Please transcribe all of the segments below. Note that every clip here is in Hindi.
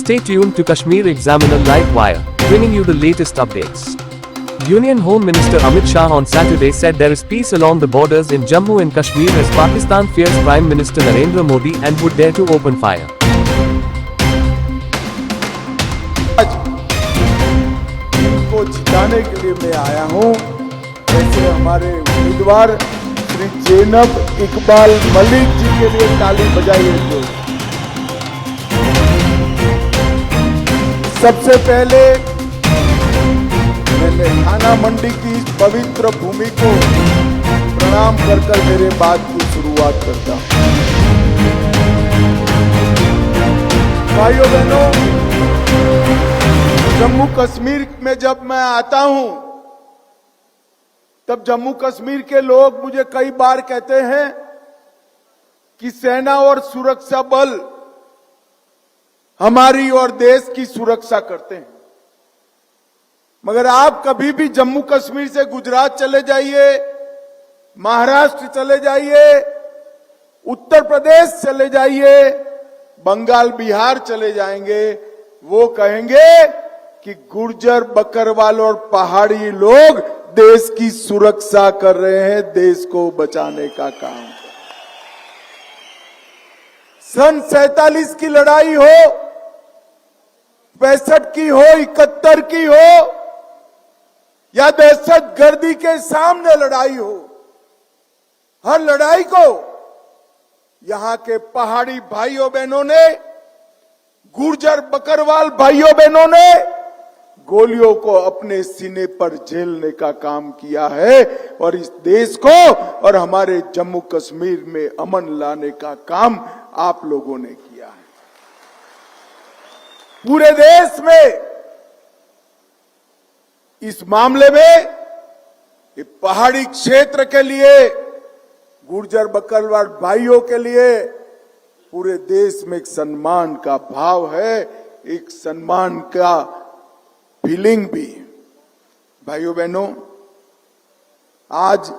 Stay tuned to Kashmir Examiner Live Wire, bringing you the latest updates. Union Home Minister Amit Shah on Saturday said there is peace along the borders in Jammu and Kashmir as Pakistan fears Prime Minister Narendra Modi and would dare to open fire. इनको जिताने के लिए मैं आया हूं। ऐसे हमारे उम्मीदवार श्री जैनब इकबाल मलिक जी के लिए ताली बजाइए। जो सबसे पहले मैंने थाना मंडी की इस पवित्र भूमि को प्रणाम कर मेरे बात की शुरुआत करता हूं। भाइयों बहनों, जम्मू कश्मीर में जब मैं आता हूं तब जम्मू कश्मीर के लोग मुझे कई बार कहते हैं कि सेना और सुरक्षा बल हमारी और देश की सुरक्षा करते हैं, मगर आप कभी भी जम्मू कश्मीर से गुजरात चले जाइए, महाराष्ट्र चले जाइए, उत्तर प्रदेश चले जाइए, बंगाल बिहार चले जाएंगे, वो कहेंगे कि गुर्जर बकरवाल और पहाड़ी लोग देश की सुरक्षा कर रहे हैं, देश को बचाने का काम। सन 47 की लड़ाई हो, 65 की हो, 71 की हो, या दहशतगर्दी के सामने लड़ाई हो, हर लड़ाई को यहां के पहाड़ी भाइयों बहनों ने, गुर्जर बकरवाल भाइयों बहनों ने गोलियों को अपने सीने पर झेलने का काम किया है और इस देश को और हमारे जम्मू कश्मीर में अमन लाने का काम आप लोगों ने किया है। पूरे देश में इस मामले में पहाड़ी क्षेत्र के लिए, गुर्जर बकरवाल भाइयों के लिए पूरे देश में एक सम्मान का भाव है, एक सम्मान का फीलिंग भी। भाइयों बहनों, आज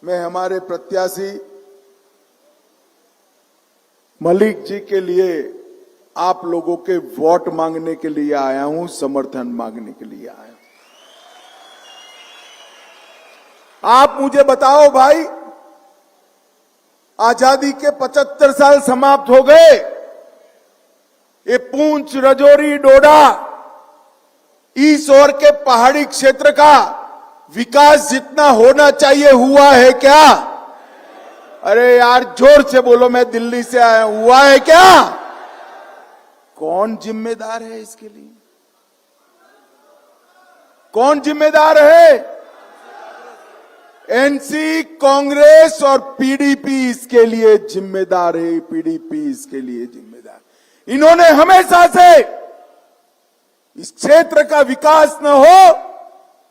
मैं हमारे प्रत्याशी मलिक जी के लिए आप लोगों के वोट मांगने के लिए आया हूं, समर्थन मांगने के लिए आया हूं। आप मुझे बताओ भाई, आजादी के 75 साल समाप्त हो गए, ये पूंछ, राजौरी, डोडा, इस ओर के पहाड़ी क्षेत्र का विकास जितना होना चाहिए हुआ है क्या? अरे यार जोर से बोलो, मैं दिल्ली से आया हूं, हुआ है क्या? कौन जिम्मेदार है इसके लिए? कौन जिम्मेदार है? एनसी, कांग्रेस और पीडीपी इसके लिए जिम्मेदार है। पीडीपी इसके लिए जिम्मेदार। इन्होंने हमेशा से इस क्षेत्र का विकास न हो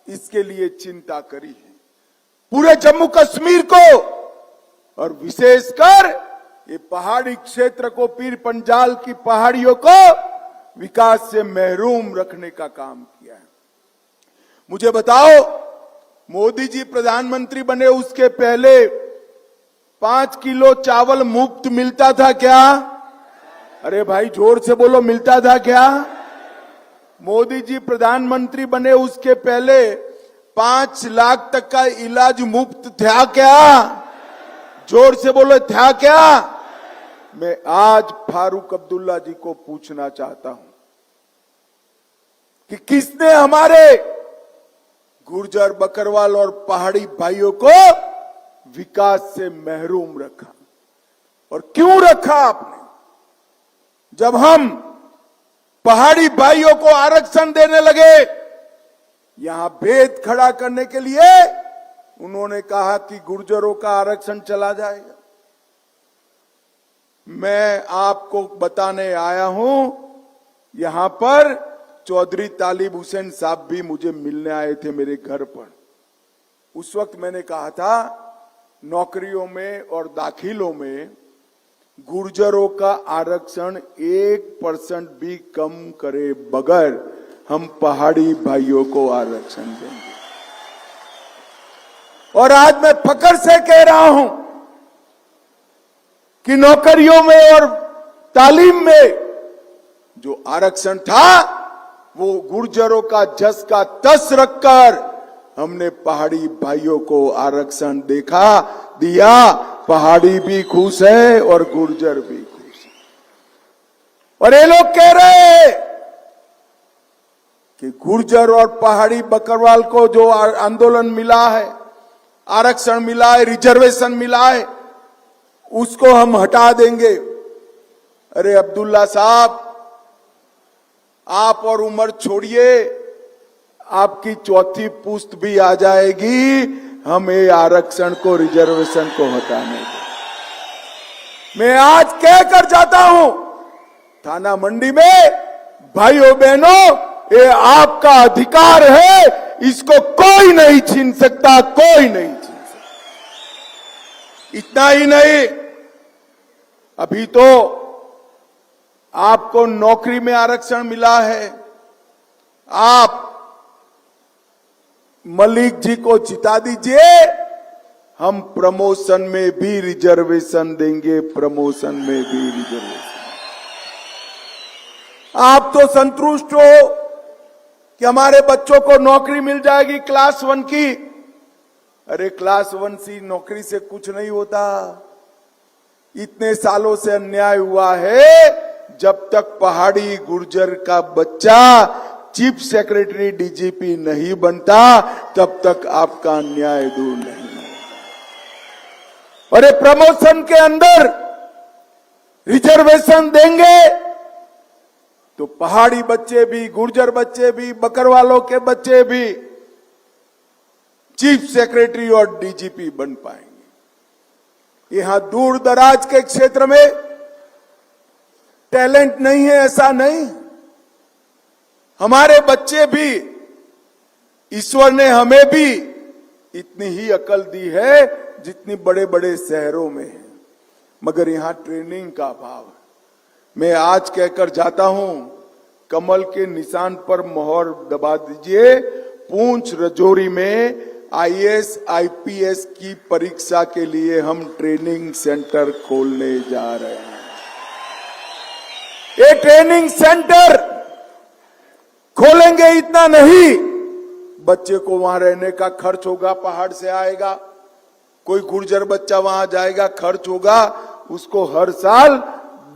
इसके लिए चिंता करी है। पूरे जम्मू कश्मीर को और विशेषकर ये पहाड़ी क्षेत्र को, पीर पंजाल की पहाड़ियों को विकास से महरूम रखने का काम किया है। मुझे बताओ, मोदी जी प्रधानमंत्री बने उसके पहले 5 किलो चावल मुफ्त मिलता था क्या? अरे भाई जोर से बोलो, मिलता था क्या? मोदी जी प्रधानमंत्री बने उसके पहले 5 लाख तक का इलाज मुफ्त था क्या? जोर से बोलो, था क्या? मैं आज फारूक अब्दुल्ला जी को पूछना चाहता हूं कि किसने हमारे गुर्जर बकरवाल और पहाड़ी भाइयों को विकास से महरूम रखा, और क्यों रखा आपने? जब हम पहाड़ी भाइयों को आरक्षण देने लगे, यहां भेद खड़ा करने के लिए उन्होंने कहा कि गुर्जरों का आरक्षण चला जाएगा। मैं आपको बताने आया हूं, यहां पर चौधरी तालिब हुसैन साहब भी मुझे मिलने आए थे मेरे घर पर। उस वक्त मैंने कहा था, नौकरियों में और दाखिलों में गुर्जरों का आरक्षण 1% भी कम करे बगैर हम पहाड़ी भाइयों को आरक्षण देंगे। और आज मैं फख्र से कह रहा हूं कि नौकरियों में और तालीम में जो आरक्षण था वो गुर्जरों का जस का तस रखकर हमने पहाड़ी भाइयों को आरक्षण दिया। पहाड़ी भी खुश है और गुर्जर भी खुश है। और ये लोग कह रहे हैं कि गुर्जर और पहाड़ी बकरवाल को जो आंदोलन मिला है, आरक्षण मिला है, रिजर्वेशन मिला है, उसको हम हटा देंगे। अरे अब्दुल्ला साहब, आप और उम्र छोड़िए, आपकी चौथी पुश्त भी आ जाएगी, हम ये आरक्षण को, रिजर्वेशन को हटाने दें। मैं आज कह कर जाता हूं थाना मंडी में, भाइयों बहनों, ये आपका अधिकार है, इसको कोई नहीं छीन सकता, कोई नहीं छीन सकता। इतना ही नहीं, अभी तो आपको नौकरी में आरक्षण मिला है, आप मलिक जी को जिता दीजिए, हम प्रमोशन में भी रिजर्वेशन देंगे, प्रमोशन में भी रिजर्वेशन। आप तो संतुष्ट हो कि हमारे बच्चों को नौकरी मिल जाएगी क्लास 1 की। अरे क्लास 1 सी नौकरी से कुछ नहीं होता। इतने सालों से अन्याय हुआ है, जब तक पहाड़ी गुर्जर का बच्चा चीफ सेक्रेटरी डीजीपी नहीं बनता, तब तक आपका अन्याय दूर नहीं होगा। और ये प्रमोशन के अंदर रिजर्वेशन देंगे तो पहाड़ी बच्चे भी, गुर्जर बच्चे भी, बकरवालों के बच्चे भी चीफ सेक्रेटरी और डीजीपी बन पाएंगे। यहां दूर दराज के क्षेत्र में टैलेंट नहीं है, ऐसा नहीं। हमारे बच्चे भी, ईश्वर ने हमें भी इतनी ही अकल दी है जितनी बड़े बड़े शहरों में है, मगर यहां ट्रेनिंग का अभाव है। मैं आज कहकर जाता हूं, कमल के निशान पर मोहर दबा दीजिए। पूंछ रजौरी में आईएएस आईपीएस की परीक्षा के लिए हम ट्रेनिंग सेंटर खोलने जा रहे हैं। ये ट्रेनिंग सेंटर खोलेंगे इतना नहीं, बच्चे को वहां रहने का खर्च होगा, पहाड़ से आएगा, कोई गुर्जर बच्चा वहां जाएगा, खर्च होगा, उसको हर साल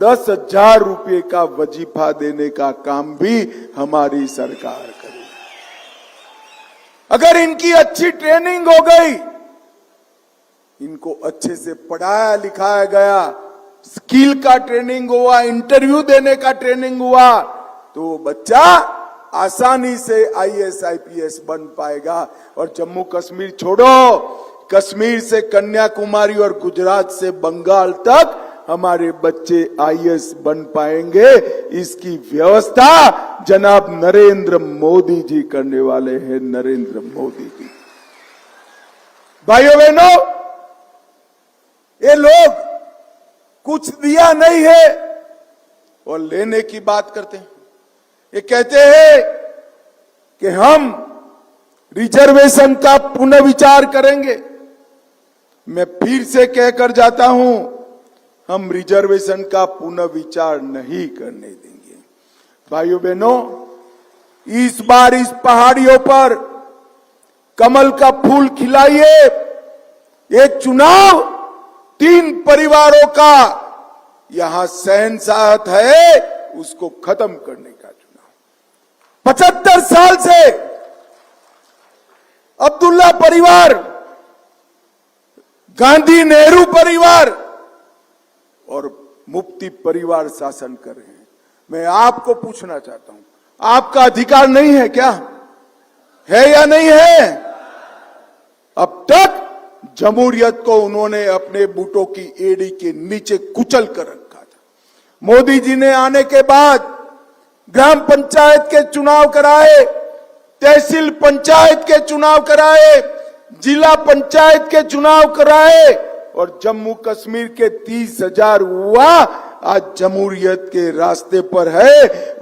10,000 रुपये का वजीफा देने का काम भी हमारी सरकार करेगी। अगर इनकी अच्छी ट्रेनिंग हो गई, इनको अच्छे से पढ़ाया लिखाया गया, स्किल का ट्रेनिंग हुआ, इंटरव्यू देने का ट्रेनिंग हुआ, तो बच्चा आसानी से आईएएस आईपीएस बन पाएगा। और जम्मू कश्मीर छोड़ो, कश्मीर से कन्याकुमारी और गुजरात से बंगाल तक हमारे बच्चे आईएएस बन पाएंगे। इसकी व्यवस्था जनाब नरेंद्र मोदी जी करने वाले हैं, नरेंद्र मोदी जी। भाइयों बहनों, ये लोग कुछ दिया नहीं है और लेने की बात करते हैं। ये कहते हैं कि हम रिजर्वेशन का पुनर्विचार करेंगे। मैं फिर से कहकर जाता हूं, हम रिजर्वेशन का पुनर्विचार नहीं करने देंगे। भाइयों बहनों, इस बार इस पहाड़ियों पर कमल का फूल खिलाइए। ये चुनाव 3 परिवारों का यहां शहंशाहत है, उसको खत्म करने का चुनाव। 75 साल से अब्दुल्ला परिवार, गांधी नेहरू परिवार और मुफ्ती परिवार शासन कर रहे हैं। मैं आपको पूछना चाहता हूं, आपका अधिकार नहीं है क्या? है या नहीं है? अब तक जमहूरियत को उन्होंने अपने बूटों की एड़ी के नीचे कुचल कर रखा था। मोदी जी ने आने के बाद ग्राम पंचायत के चुनाव कराए, तहसील पंचायत के चुनाव कराए, जिला पंचायत के चुनाव कराए और जम्मू कश्मीर के 30,000 हुआ आज जमहूरियत के रास्ते पर है।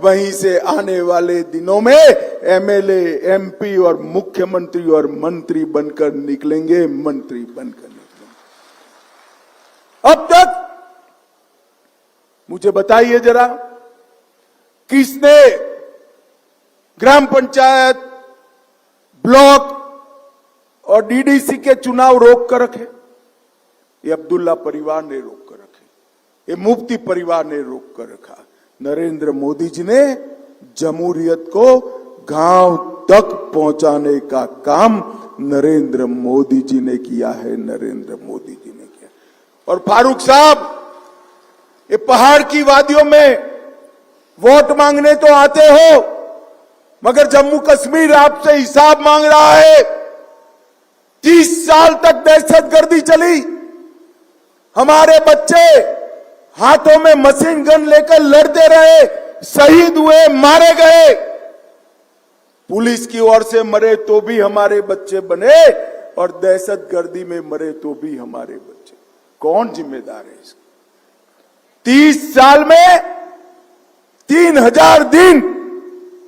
वहीं से आने वाले दिनों में एमएलए, एमपी और मुख्यमंत्री और मंत्री बनकर निकलेंगे, मंत्री बनकर निकलेंगे। अब तक मुझे बताइए जरा, किसने ग्राम पंचायत, ब्लॉक और डीडीसी के चुनाव रोक कर रखे? ये अब्दुल्ला परिवार ने रोक कर रखे, ये मुफ्ती परिवार ने रोक कर रखा। नरेंद्र मोदी जी ने जमहूरियत को गांव तक पहुंचाने का काम नरेंद्र मोदी जी ने किया है, नरेंद्र मोदी जी ने किया। और फारूक साहब, ये पहाड़ की वादियों में वोट मांगने तो आते हो, मगर जम्मू कश्मीर आपसे हिसाब मांग रहा है। 30 साल तक दहशतगर्दी चली, हमारे बच्चे हाथों में मशीन गन लेकर लड़ते रहे, शहीद हुए, मारे गए। पुलिस की ओर से मरे तो भी हमारे बच्चे बने, और दहशतगर्दी में मरे तो भी हमारे बच्चे। कौन जिम्मेदार है इसका? 30 साल में 3000 दिन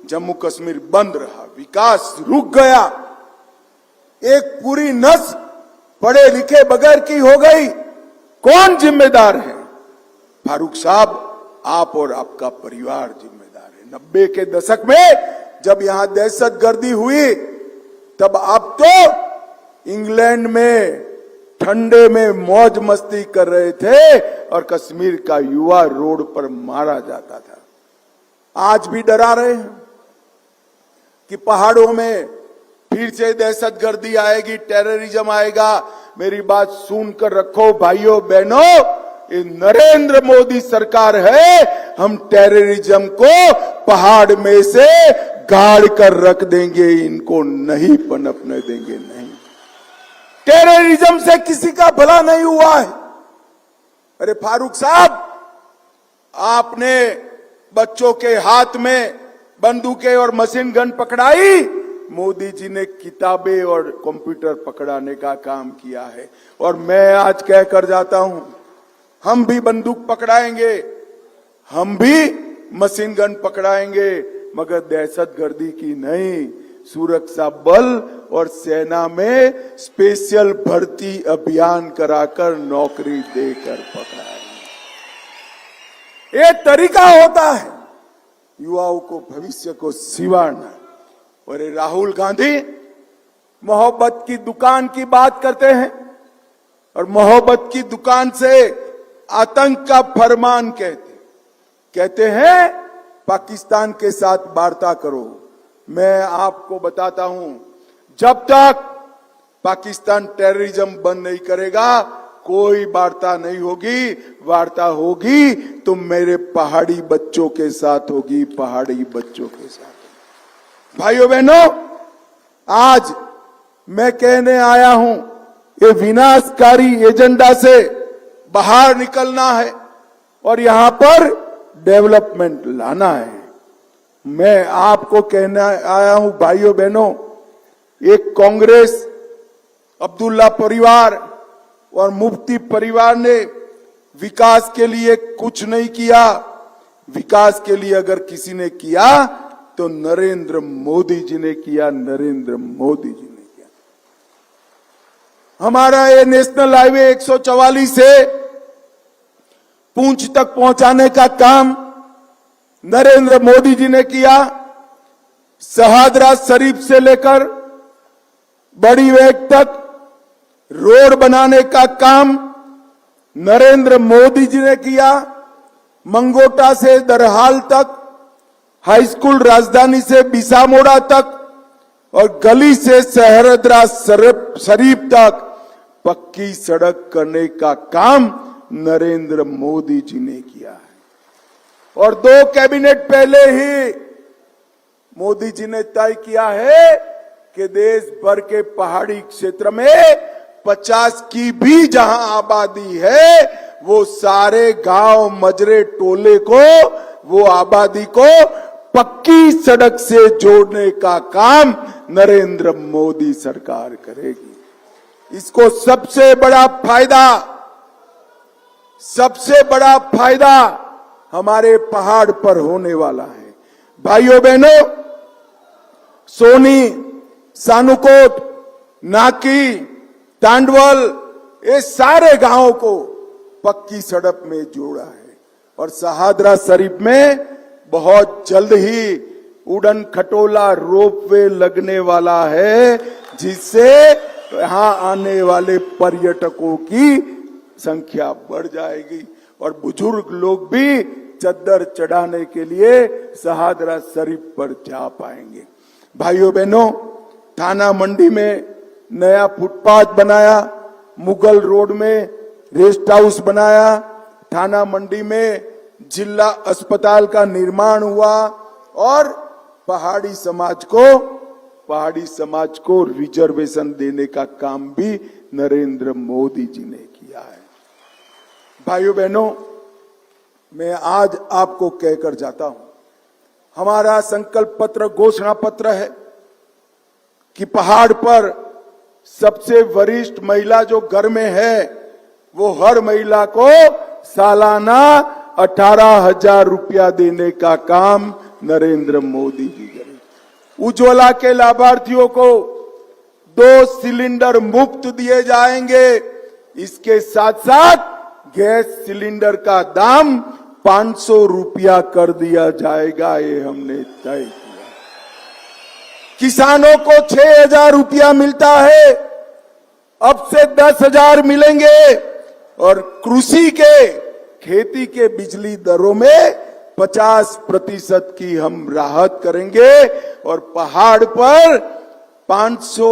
जम्मू कश्मीर बंद रहा, विकास रुक गया, एक पूरी नस्ल पढ़े लिखे बगैर की हो गई। कौन जिम्मेदार है? फारूक साहब, आप और आपका परिवार जिम्मेदार है। 90 के दशक में जब यहां दहशतगर्दी हुई, तब आप तो इंग्लैंड में ठंडे में मौज मस्ती कर रहे थे और कश्मीर का युवा रोड पर मारा जाता था। आज भी डरा रहे हैं कि पहाड़ों में फिर से दहशतगर्दी आएगी, टेररिज्म आएगा। मेरी बात सुनकर रखो भाइयों बहनों, ये नरेंद्र मोदी सरकार है। हम टेररिज्म को पहाड़ में से गाड़ कर रख देंगे, इनको नहीं पनपने देंगे। नहीं, टेररिज्म से किसी का भला नहीं हुआ है। अरे फारूक साहब, आपने बच्चों के हाथ में बंदूकें और मशीन गन पकड़ाई, मोदी जी ने किताबें और कंप्यूटर पकड़ाने का काम किया है। और मैं आज कह कर जाता हूं, हम भी बंदूक पकड़ाएंगे, हम भी मशीन गन पकड़ाएंगे, मगर दहशतगर्दी की नहीं, सुरक्षा बल और सेना में स्पेशल भर्ती अभियान कराकर नौकरी देकर पकड़ाएंगे। ये तरीका होता है युवाओं को भविष्य को सिवाना। और ये राहुल गांधी मोहब्बत की दुकान की बात करते हैं, और मोहब्बत की दुकान से आतंक का फरमान कहते हैं पाकिस्तान के साथ वार्ता करो। मैं आपको बताता हूं, जब तक पाकिस्तान टेररिज्म बंद नहीं करेगा, कोई वार्ता नहीं होगी। वार्ता होगी तो मेरे पहाड़ी बच्चों के साथ होगी, पहाड़ी बच्चों के साथ। भाइयों बहनों, आज मैं कहने आया हूं, ये विनाशकारी एजेंडा से बाहर निकलना है और यहां पर डेवलपमेंट लाना है। मैं आपको कहने आया हूं भाइयों बहनों, एक कांग्रेस, अब्दुल्ला परिवार और मुफ्ती परिवार ने विकास के लिए कुछ नहीं किया। विकास के लिए अगर किसी ने किया तो नरेंद्र मोदी जी ने किया, नरेंद्र मोदी जी ने किया। हमारा ये नेशनल हाईवे 144 से पूंछ तक पहुंचाने का काम नरेंद्र मोदी जी ने किया। शहादरा शरीफ से लेकर बड़ी वेग तक रोड बनाने का काम नरेंद्र मोदी जी ने किया। मंगोटा से दरहाल तक, हाई स्कूल राजधानी से बिसामोड़ा तक और गली से शहरदरा शरीफ तक पक्की सड़क करने का काम नरेंद्र मोदी जी ने किया है। और 2 कैबिनेट पहले ही मोदी जी ने तय किया है कि देश भर के पहाड़ी क्षेत्र में 50 की भी जहां आबादी है, वो सारे गांव, मजरे, टोले को, वो आबादी को पक्की सड़क से जोड़ने का काम नरेंद्र मोदी सरकार करेगी। इसको सबसे बड़ा फायदा हमारे पहाड़ पर होने वाला है। भाइयों बहनों, सोनी, सानुकोट, नाकी, तांडवल, ये सारे गांवों को पक्की सड़क में जोड़ा है। और शहादरा शरीफ में बहुत जल्द ही उड़न खटोला रोपवे लगने वाला है, जिससे यहां आने वाले पर्यटकों की संख्या बढ़ जाएगी और बुजुर्ग लोग भी चद्दर चढ़ाने के लिए शहादरा शरीफ पर जा पाएंगे। भाइयों बहनों, थाना मंडी में नया फुटपाथ बनाया, मुगल रोड में रेस्ट हाउस बनाया, थाना मंडी में जिला अस्पताल का निर्माण हुआ और पहाड़ी समाज को रिजर्वेशन देने का काम भी नरेंद्र मोदी जी ने किया है। भाइयों बहनों, मैं आज आपको कहकर जाता हूं, हमारा संकल्प पत्र घोषणा पत्र है कि पहाड़ पर सबसे वरिष्ठ महिला जो घर में है, वो हर महिला को सालाना 18,000 रुपया देने का काम नरेंद्र मोदी जी करें। उज्ज्वला के लाभार्थियों को 2 सिलेंडर मुफ्त दिए जाएंगे। इसके साथ साथ गैस सिलेंडर का दाम 500 रुपया कर दिया जाएगा, ये हमने तय किया। किसानों को 6,000 रुपया मिलता है, अब से 10,000 मिलेंगे और कृषि के खेती के बिजली दरों में 50% की हम राहत करेंगे और पहाड़ पर 500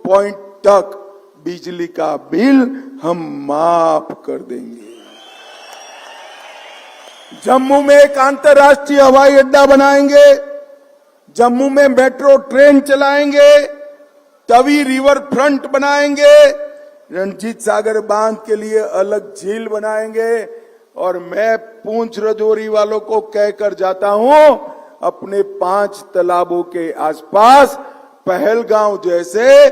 पॉइंट तक बिजली का बिल हम माफ कर देंगे। जम्मू में एक अंतर्राष्ट्रीय हवाई अड्डा बनाएंगे, जम्मू में मेट्रो ट्रेन चलाएंगे, तवी रिवर फ्रंट बनाएंगे, रणजीत सागर बांध के लिए अलग झील बनाएंगे और मैं पूंछ रजौरी वालों को कहकर जाता हूं, अपने 5 तालाबों के आसपास पहलगांव जैसे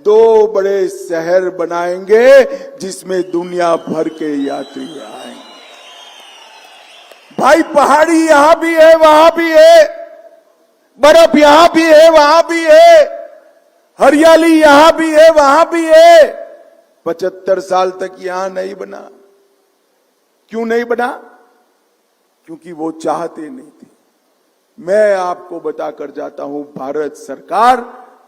2 बड़े शहर बनाएंगे जिसमें दुनिया भर के यात्री आएंगे। भाई, पहाड़ी यहां भी है, वहां भी है, बर्फ यहां भी है, वहां भी है, हरियाली यहां भी है, वहां भी है। 75 साल तक यहां नहीं बना। क्यों नहीं बना? क्योंकि वो चाहते नहीं थे। मैं आपको बताकर जाता हूं, भारत सरकार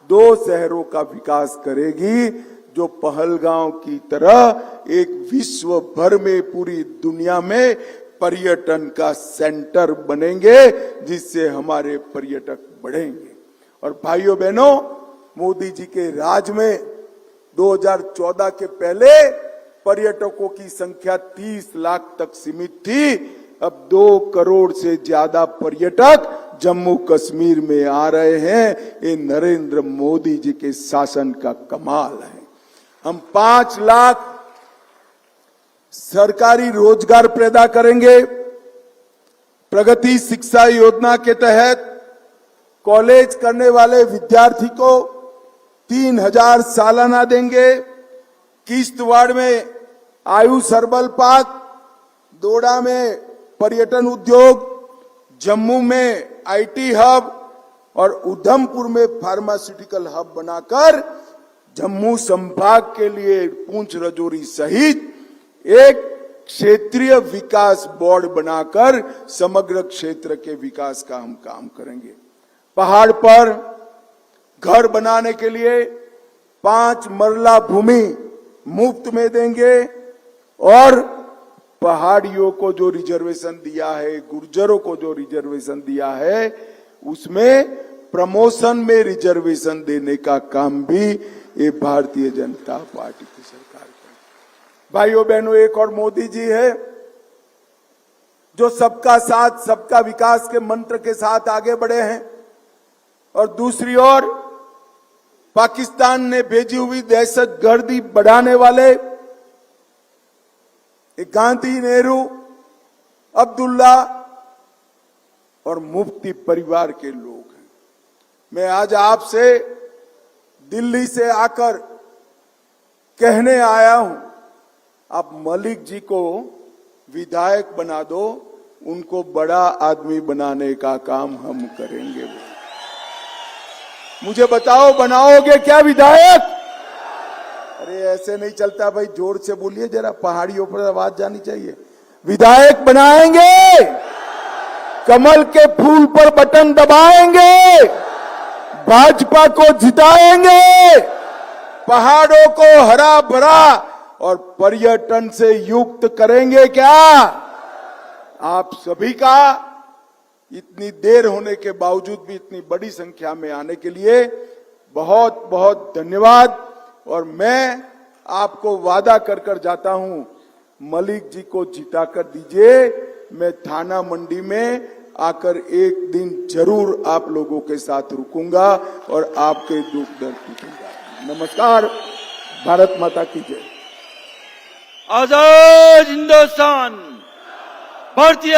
2 शहरों का विकास करेगी जो पहलगांव की तरह एक विश्व भर में पूरी दुनिया में पर्यटन का सेंटर बनेंगे, जिससे हमारे पर्यटक बढ़ेंगे। और भाइयों बहनों, मोदी जी के राज में 2014 के पहले पर्यटकों की संख्या 30 लाख तक सीमित थी। अब 2 करोड़ से ज्यादा पर्यटक जम्मू कश्मीर में आ रहे हैं। ये नरेंद्र मोदी जी के शासन का कमाल है। हम 5 लाख सरकारी रोजगार पैदा करेंगे। प्रगति शिक्षा योजना के तहत कॉलेज करने वाले विद्यार्थी को 3,000 सालाना देंगे। किश्तवाड़ में आयुष हर्बल पार्क, दोडा में पर्यटन उद्योग, जम्मू में आईटी हब और उधमपुर में फार्मास्यूटिकल हब बनाकर जम्मू संभाग के लिए पूंछ रजौरी सहित एक क्षेत्रीय विकास बोर्ड बनाकर समग्र क्षेत्र के विकास का हम काम करेंगे। पहाड़ पर घर बनाने के लिए 5 मरला भूमि मुफ्त में देंगे और पहाड़ियों को जो रिजर्वेशन दिया है, गुर्जरों को जो रिजर्वेशन दिया है, उसमें प्रमोशन में रिजर्वेशन देने का काम भी ये भारतीय जनता पार्टी की सरकार करेगी। भाइयों बहनों, एक और मोदी जी है जो सबका साथ सबका विकास के मंत्र के साथ आगे बढ़े हैं और दूसरी ओर पाकिस्तान ने भेजी हुई दहशतगर्दी बढ़ाने वाले गांधी, नेहरू, अब्दुल्ला और मुफ्ती परिवार के लोग हैं। मैं आज आपसे दिल्ली से आकर कहने आया हूं, आप मलिक जी को विधायक बना दो, उनको बड़ा आदमी बनाने का काम हम करेंगे। मुझे बताओ, बनाओगे क्या विधायक? अरे ऐसे नहीं चलता भाई, जोर से बोलिए जरा, पहाड़ियों पर आवाज जानी चाहिए। विधायक बनाएंगे, कमल के फूल पर बटन दबाएंगे, भाजपा को जिताएंगे, पहाड़ों को हरा भरा और पर्यटन से युक्त करेंगे। क्या आप सभी का इतनी देर होने के बावजूद भी इतनी बड़ी संख्या में आने के लिए बहुत बहुत धन्यवाद। और मैं आपको वादा कर कर जाता हूं, मलिक जी को जिता कर दीजिए, मैं थाना मंडी में आकर एक दिन जरूर आप लोगों के साथ रुकूंगा और आपके दुख दर्द पूछूंगा। नमस्कार, भारत माता की जय। आजाद हिंदुस्तान, भारतीय